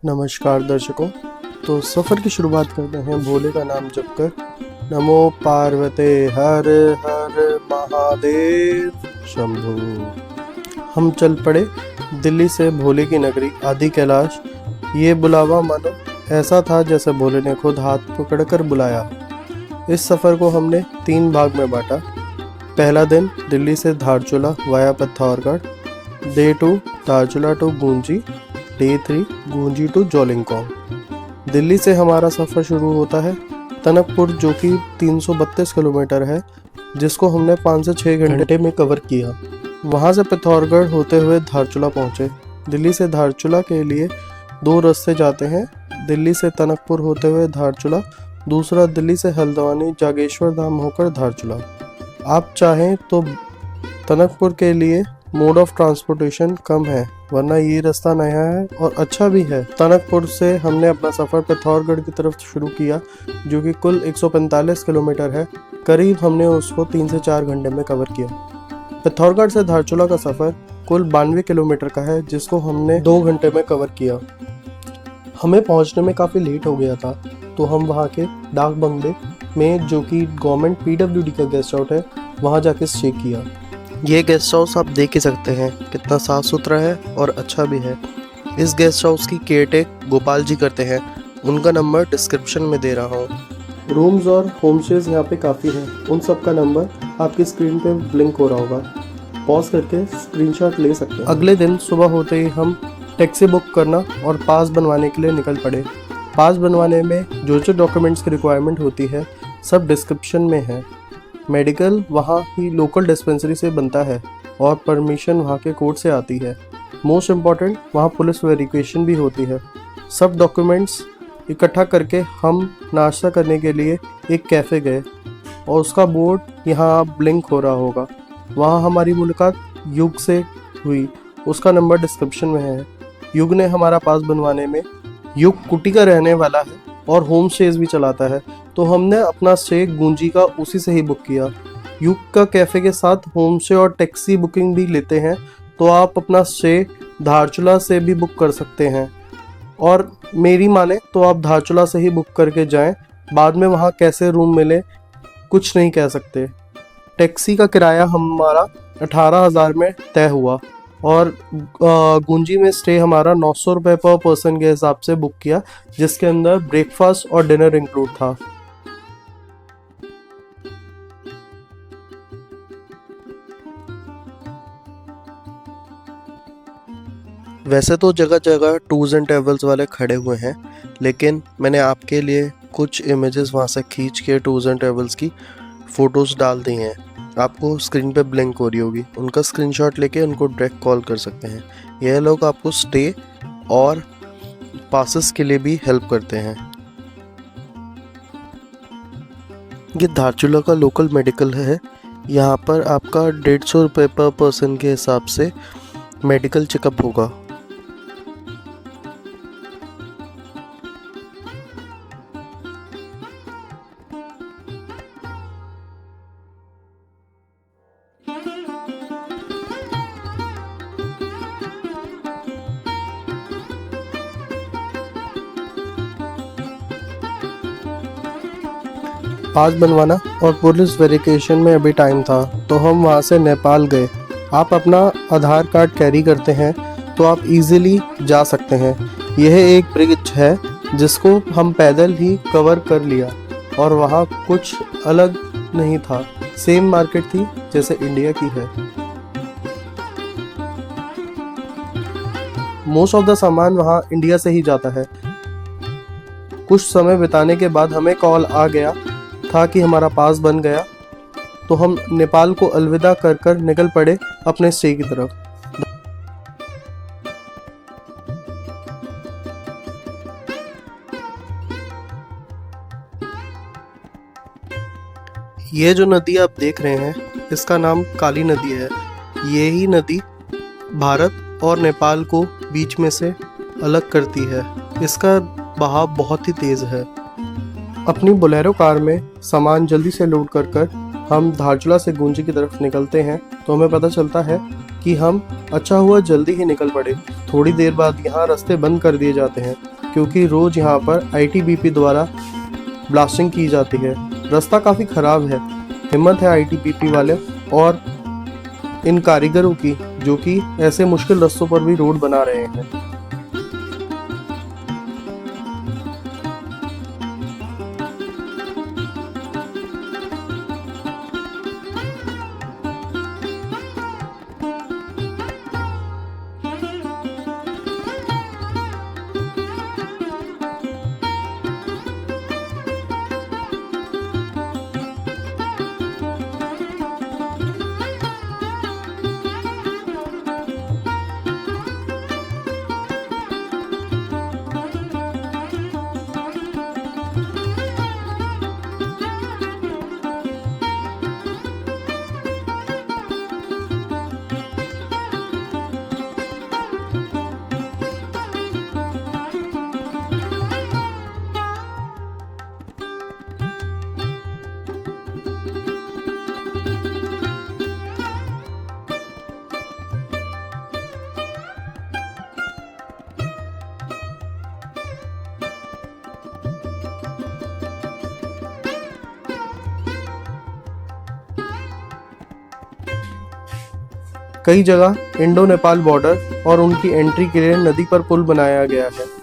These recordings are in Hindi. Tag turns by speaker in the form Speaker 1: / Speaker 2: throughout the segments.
Speaker 1: नमस्कार दर्शकों। तो सफ़र की शुरुआत करते हैं भोले का नाम जपकर। नमो पार्वते हर हर महादेव शंभु। हम चल पड़े दिल्ली से भोले की नगरी आदि कैलाश। ये बुलावा मानो ऐसा था जैसे भोले ने खुद हाथ पकड़कर बुलाया। इस सफ़र को हमने 3 भाग में बांटा। पहला दिन दिल्ली से Dharchula via Pithoragarh. Day 2 Dharchula to Gunji. Day 3 Gunji to Jolingkong. Delhi से हमारा सफ़र शुरू होता है टनकपुर, जो कि 332 किलोमीटर है, जिसको हमने 5 से 6 घंटे में कवर किया। वहाँ से पिथौरागढ़ होते हुए धारचूला पहुँचे। दिल्ली से धारचूला के लिए 2 रास्ते जाते हैं। दिल्ली से टनकपुर होते हुए धारचूला, दूसरा दिल्ली से हल्द्वानी जागेश्वर धाम होकर धारचूला। आप चाहें तो टनकपुर के लिए मोड ऑफ ट्रांसपोर्टेशन कम है, वरना ये रास्ता नया है और अच्छा भी है। टनकपुर से हमने अपना सफ़र पिथौरागढ़ की तरफ शुरू किया, जो कि कुल 145 किलोमीटर है। करीब हमने उसको 3 से 4 घंटे में कवर किया। पिथौरागढ़ से धारचूला का सफ़र कुल 92 किलोमीटर का है, जिसको हमने 2 घंटे में कवर किया। हमें पहुंचने में काफ़ी लेट हो गया था, तो हम वहाँ के डाक बंगले में, जो कि गवर्नमेंट PWD का गेस्ट हाउस है, वहाँ जाके स्टे किया। ये गेस्ट हाउस आप देख ही सकते हैं कितना साफ़ सुथरा है और अच्छा भी है। इस गेस्ट हाउस की केयरटेक गोपाल जी करते हैं। उनका नंबर डिस्क्रिप्शन में दे रहा हूँ। रूम्स और होम स्टेज यहाँ पे काफ़ी हैं। उन सब का नंबर आपकी स्क्रीन पे ब्लिंक हो रहा होगा, पॉज करके स्क्रीनशॉट ले सकते हैं। अगले दिन सुबह होते ही हम टैक्सी बुक करना और पास बनवाने के लिए निकल पड़े। पास बनवाने में जो जो डॉक्यूमेंट्स की रिक्वायरमेंट होती है सब डिस्क्रिप्शन में है। मेडिकल वहाँ ही लोकल डिस्पेंसरी से बनता है और परमिशन वहाँ के कोर्ट से आती है। मोस्ट इम्पॉर्टेंट, वहाँ पुलिस वेरिफिकेशन भी होती है। सब डॉक्यूमेंट्स इकट्ठा करके हम नाश्ता करने के लिए एक कैफ़े गए और उसका बोर्ड यहाँ आप ब्लिंक हो रहा होगा। वहाँ हमारी मुलाकात युग से हुई। उसका नंबर डिस्क्रिप्शन में है। युग ने हमारा पास बनवाने में, युग कुटी का रहने वाला है और होम स्टेज भी चलाता है, तो हमने अपना स्टे गूंजी का उसी से ही बुक किया। युग का कैफ़े के साथ होम स्टे और टैक्सी बुकिंग भी लेते हैं, तो आप अपना स्टे धारचूला से भी बुक कर सकते हैं। और मेरी माने तो आप धारचूला से ही बुक करके जाएं। बाद में वहाँ कैसे रूम मिले कुछ नहीं कह सकते। टैक्सी का किराया हमारा 18,000 में तय हुआ और गूंजी में स्टे हमारा 900 रुपये पर पर्सन के हिसाब से बुक किया, जिसके अंदर ब्रेकफास्ट और डिनर इंक्लूड था। वैसे तो जगह जगह टूर्स एंड ट्रेवल्स वाले खड़े हुए हैं, लेकिन मैंने आपके लिए कुछ इमेजेस वहाँ से खींच के टूर्स एंड ट्रेवल्स की फ़ोटोज़ डाल दी हैं। आपको स्क्रीन पे ब्लिंक हो रही होगी, उनका स्क्रीनशॉट लेके उनको डायरेक्ट कॉल कर सकते हैं। यह लोग आपको स्टे और पासेस के लिए भी हेल्प करते हैं। ये धारचूला का लोकल मेडिकल है। यहाँ पर आपका 150 रुपये पर पर्सन के हिसाब से मेडिकल चेकअप होगा। पास बनवाना और पुलिस वेरिफिकेशन में अभी टाइम था, तो हम वहाँ से नेपाल गए। आप अपना आधार कार्ड कैरी करते हैं तो आप इजीली जा सकते हैं। यह एक ब्रिज है जिसको हम पैदल ही कवर कर लिया और वहाँ कुछ अलग नहीं था, सेम मार्केट थी जैसे इंडिया की है। मोस्ट ऑफ द सामान वहाँ इंडिया से ही जाता है। कुछ समय बिताने के बाद हमें कॉल आ गया था कि हमारा पास बन गया, तो हम नेपाल को अलविदा कर कर निकल पड़े अपने स्टे की तरफ। ये जो नदी आप देख रहे हैं, इसका नाम काली नदी है। यही नदी भारत और नेपाल को बीच में से अलग करती है। इसका बहाव बहुत ही तेज़ है। अपनी बोलेरो कार में सामान जल्दी से लोड कर कर हम धारचूला से गूंजी की तरफ निकलते हैं, तो हमें पता चलता है कि हम अच्छा हुआ जल्दी ही निकल पड़े। थोड़ी देर बाद यहाँ रास्ते बंद कर दिए जाते हैं। क्योंकि रोज यहाँ पर आईटीबीपी द्वारा ब्लास्टिंग की जाती है। रास्ता काफ़ी ख़राब है। हिम्मत है आईटीबीपी वाले और इन कारीगरों की जो कि ऐसे मुश्किल रास्तों पर भी रोड बना रहे हैं। कई जगह इंडो नेपाल बॉर्डर और उनकी एंट्री के लिए नदी पर पुल बनाया गया है।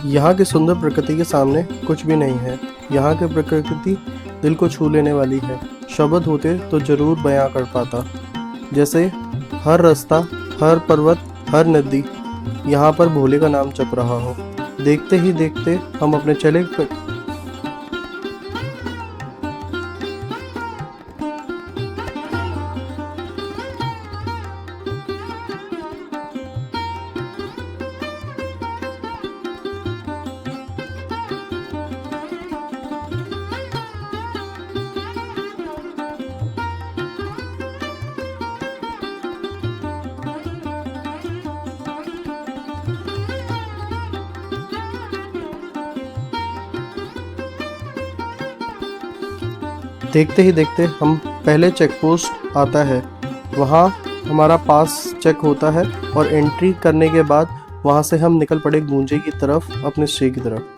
Speaker 1: यहाँ की सुंदर प्रकृति के सामने कुछ भी नहीं है। यहाँ की प्रकृति दिल को छू लेने वाली है। शब्द होते तो जरूर बयां कर पाता। जैसे हर रास्ता, हर पर्वत, हर नदी यहाँ पर भोले का नाम जप रहा हो। देखते ही देखते हम अपने देखते ही देखते हम पहले चेक पोस्ट आता है, वहाँ हमारा पास चेक होता है और एंट्री करने के बाद वहाँ से हम निकल पड़े गूंजे की तरफ, अपने स्टे की तरफ।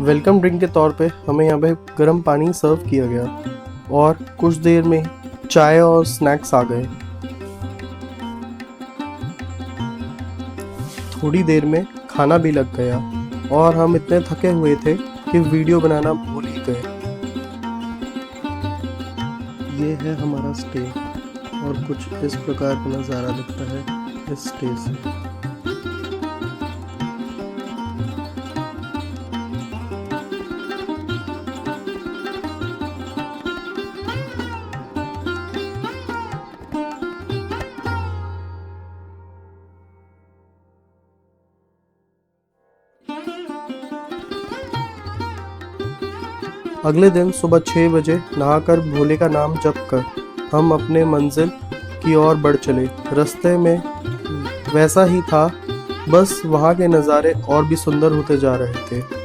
Speaker 1: वेलकम ड्रिंक के तौर पे हमें यहाँ पे गर्म पानी सर्व किया गया और कुछ देर में चाय और स्नैक्स आ गए। थोड़ी देर में खाना भी लग गया और हम इतने थके हुए थे कि वीडियो बनाना भूल ही गए। ये है हमारा स्टे और कुछ इस प्रकार का नज़ारा दिखता है इस स्टे से। अगले दिन सुबह 6 बजे नहाकर भोले का नाम जप कर हम अपने मंजिल की ओर बढ़ चले। रास्ते में वैसा ही था, बस वहाँ के नज़ारे और भी सुंदर होते जा रहे थे।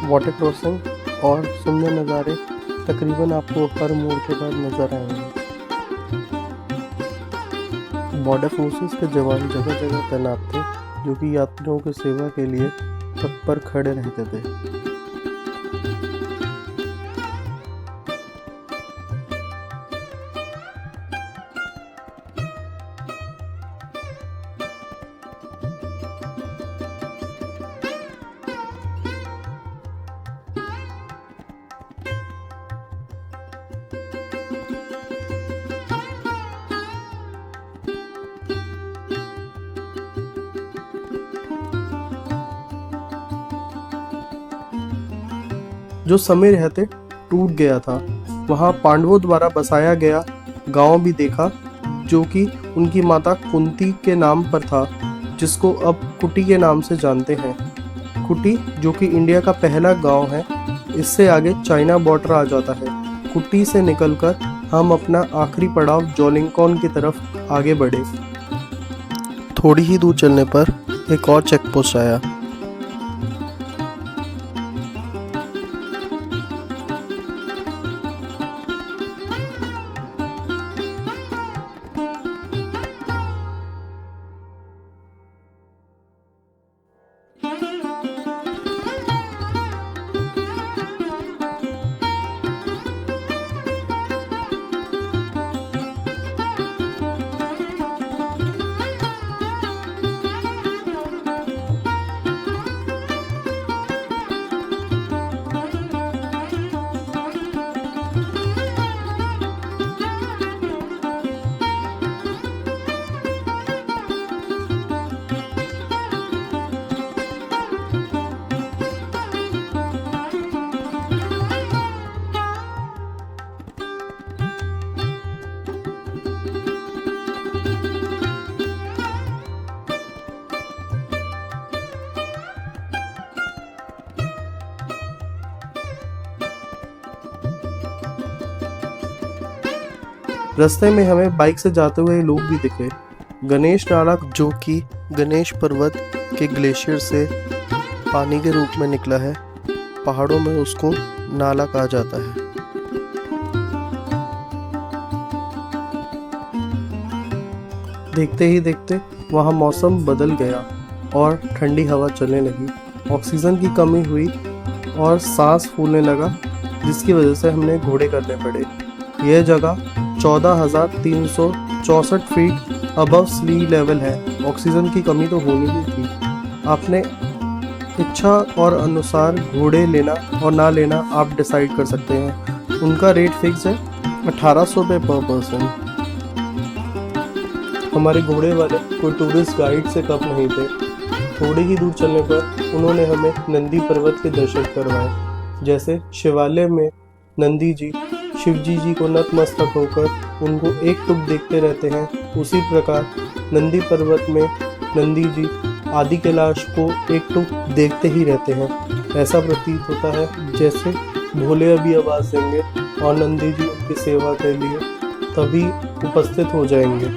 Speaker 1: वाटर क्रॉसिंग और सुंदर नज़ारे तकरीबन आपको हर मोड़ के बाद नज़र आएंगे। बॉर्डर फोर्सेस के जवान जगह जगह तैनात थे, जो कि यात्रियों की सेवा के लिए तत्पर खड़े रहते थे। जो समय रहते टूट गया था। वहाँ पांडवों द्वारा बसाया गया गांव भी देखा, जो कि उनकी माता कुंती के नाम पर था, जिसको अब कुटी के नाम से जानते हैं। कुटी जो कि इंडिया का पहला गांव है, इससे आगे चाइना बॉर्डर आ जाता है। कुटी से निकलकर हम अपना आखिरी पड़ाव जोलिंगकॉन की तरफ आगे बढ़े। थोड़ी ही दूर चलने पर एक और चेक पोस्ट आया। रास्ते में हमें बाइक से जाते हुए लोग भी दिखे। गणेश नाला, जो कि गणेश पर्वत के ग्लेशियर से पानी के रूप में निकला है, पहाड़ों में उसको नाला कहा जाता है। देखते ही देखते वहाँ मौसम बदल गया और ठंडी हवा चलने लगी। ऑक्सीजन की कमी हुई और सांस फूलने लगा, जिसकी वजह से हमने घोड़े करने पड़े। यह जगह 14,364 फीट अबव सी लेवल है। ऑक्सीजन की कमी तो होनी ही थी। आपने इच्छा और अनुसार घोड़े लेना और ना लेना आप डिसाइड कर सकते हैं। उनका रेट फिक्स है 1800 रुपये पर पर्सन। हमारे घोड़े वाले कोई टूरिस्ट गाइड से कम नहीं थे। थोड़ी ही दूर चलने पर उन्होंने हमें नंदी पर्वत के दर्शन करवाए। जैसे शिवालय में नंदी जी शिवजी जी को नतमस्तक होकर उनको एक टुक देखते रहते हैं, उसी प्रकार नंदी पर्वत में नंदी जी आदि कैलाश को एक टुक देखते ही रहते हैं। ऐसा प्रतीत होता है जैसे भोले अभी आवाज़ देंगे और नंदी जी उनकी सेवा के लिए तभी उपस्थित हो जाएंगे।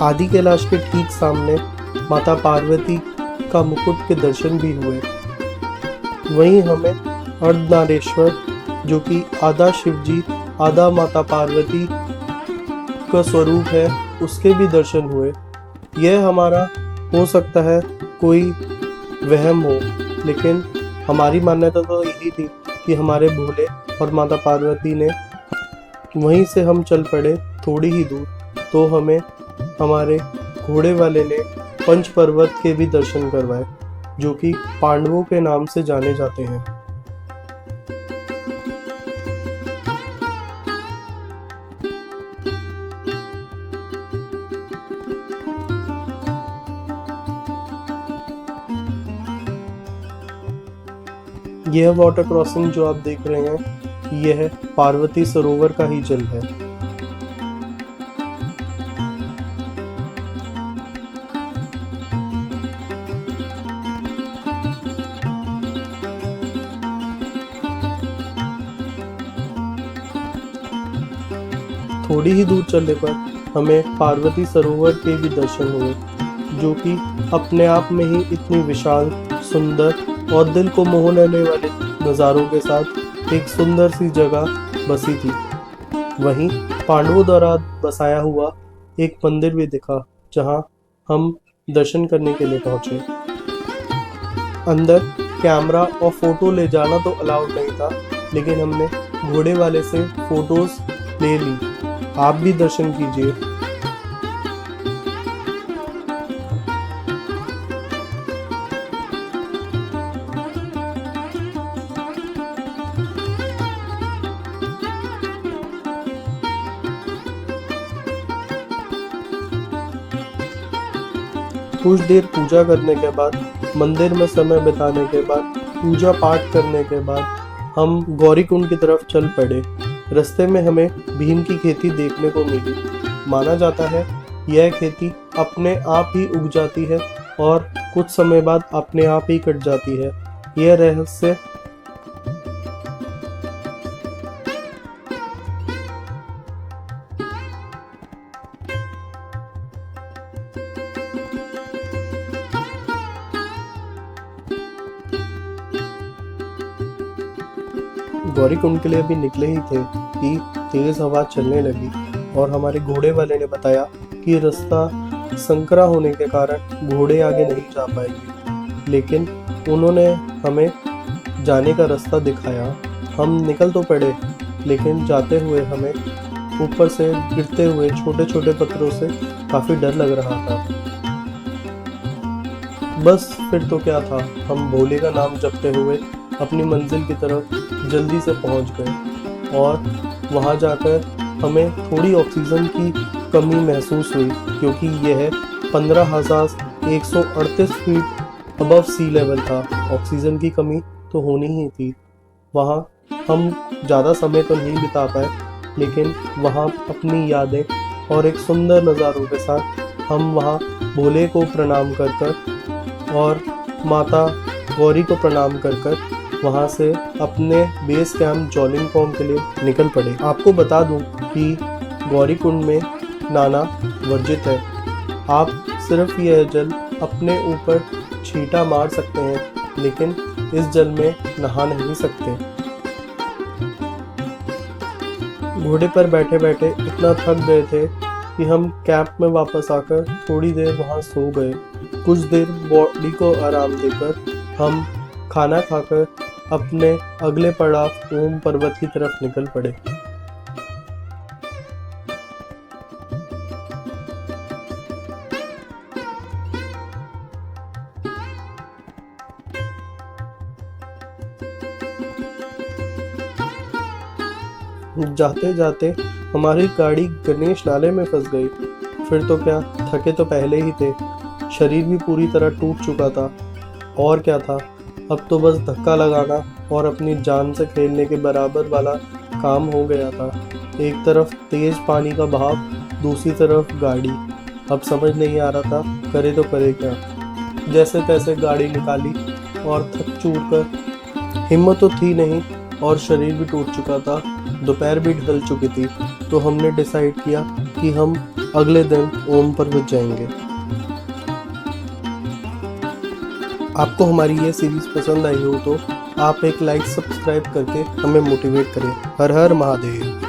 Speaker 1: आदि कैलाश के ठीक सामने माता पार्वती का मुकुट के दर्शन भी हुए। वहीं हमें अर्धनारेश्वर, जो कि आधा शिवजी आधा माता पार्वती का स्वरूप है, उसके भी दर्शन हुए। यह हमारा हो सकता है कोई वहम हो, लेकिन हमारी मान्यता तो यही थी कि हमारे भोले और माता पार्वती ने। वहीं से हम चल पड़े थोड़ी ही दूर, तो हमें हमारे घोड़े वाले ने पंच पर्वत के भी दर्शन करवाए, जो कि पांडवों के नाम से जाने जाते हैं। यह वाटर क्रॉसिंग जो आप देख रहे हैं, यह पार्वती सरोवर का ही जल है। थोड़ी ही दूर चलने पर हमें पार्वती सरोवर के भी दर्शन हुए, जो कि अपने आप में ही इतनी विशाल, सुंदर और दिल को मोह लेने वाले नज़ारों के साथ एक सुंदर सी जगह बसी थी। वहीं पांडवों द्वारा बसाया हुआ एक मंदिर भी दिखा, जहां हम दर्शन करने के लिए पहुंचे। अंदर कैमरा और फोटो ले जाना तो अलाउड नहीं था, लेकिन हमने घोड़े वाले से फोटोज ले ली। आप भी दर्शन कीजिए। कुछ देर पूजा करने के बाद, मंदिर में समय बिताने के बाद, पूजा पाठ करने के बाद हम गौरीकुंड की तरफ चल पड़े। रास्ते में हमें भीम की खेती देखने को मिली। माना जाता है यह खेती अपने आप ही उग जाती है और कुछ समय बाद अपने आप ही कट जाती है। यह रहस्य गौरीकुंड के लिए अभी निकले ही थे कि तेज हवा चलने लगी और हमारे घोड़े वाले ने बताया कि रास्ता संकरा होने के कारण घोड़े आगे नहीं जा पाएंगे, लेकिन उन्होंने हमें जाने का रास्ता दिखाया। हम निकल तो पड़े, लेकिन जाते हुए हमें ऊपर से गिरते हुए छोटे छोटे पत्थरों से काफी डर लग रहा था। बस फिर तो क्या था, हम भोले का नाम जपते हुए अपनी मंजिल की तरफ जल्दी से पहुंच गए और वहां जाकर हमें थोड़ी ऑक्सीजन की कमी महसूस हुई, क्योंकि यह 15,138 फीट अबव सी लेवल था। ऑक्सीजन की कमी तो होनी ही थी। वहां हम ज़्यादा समय तो नहीं बिता पाए, लेकिन वहां अपनी यादें और एक सुंदर नज़ारों के साथ हम वहां भोले को प्रणाम कर कर और माता गौरी को प्रणाम कर कर वहाँ से अपने बेस कैंप जॉलिंगफॉर्म के लिए निकल पड़े। आपको बता दूं कि गौरीकुंड में नहाना वर्जित है। आप सिर्फ यह जल अपने ऊपर छींटा मार सकते हैं, लेकिन इस जल में नहा नहीं सकते। घोड़े पर बैठे बैठे इतना थक गए थे कि हम कैंप में वापस आकर थोड़ी देर वहाँ सो गए। कुछ देर बॉडी को आराम देकर हम खाना खाकर अपने अगले पड़ाव ओम पर्वत की तरफ निकल पड़े। जाते जाते हमारी गाड़ी गणेश नाले में फंस गई। फिर तो क्या, थके तो पहले ही थे, शरीर भी पूरी तरह टूट चुका था। और क्या था, अब तो बस धक्का लगाना और अपनी जान से खेलने के बराबर वाला काम हो गया था। एक तरफ तेज पानी का बहाव, दूसरी तरफ गाड़ी। अब समझ नहीं आ रहा था करे तो करे क्या। जैसे तैसे गाड़ी निकाली और थक चूर कर, हिम्मत तो थी नहीं और शरीर भी टूट चुका था। दोपहर भी ढल चुकी थी, तो हमने डिसाइड किया कि हम अगले दिन ओम पर्वत जाएंगे। आपको हमारी ये सीरीज पसंद आई हो तो आप एक लाइक सब्सक्राइब करके हमें मोटिवेट करें। हर हर महादेव।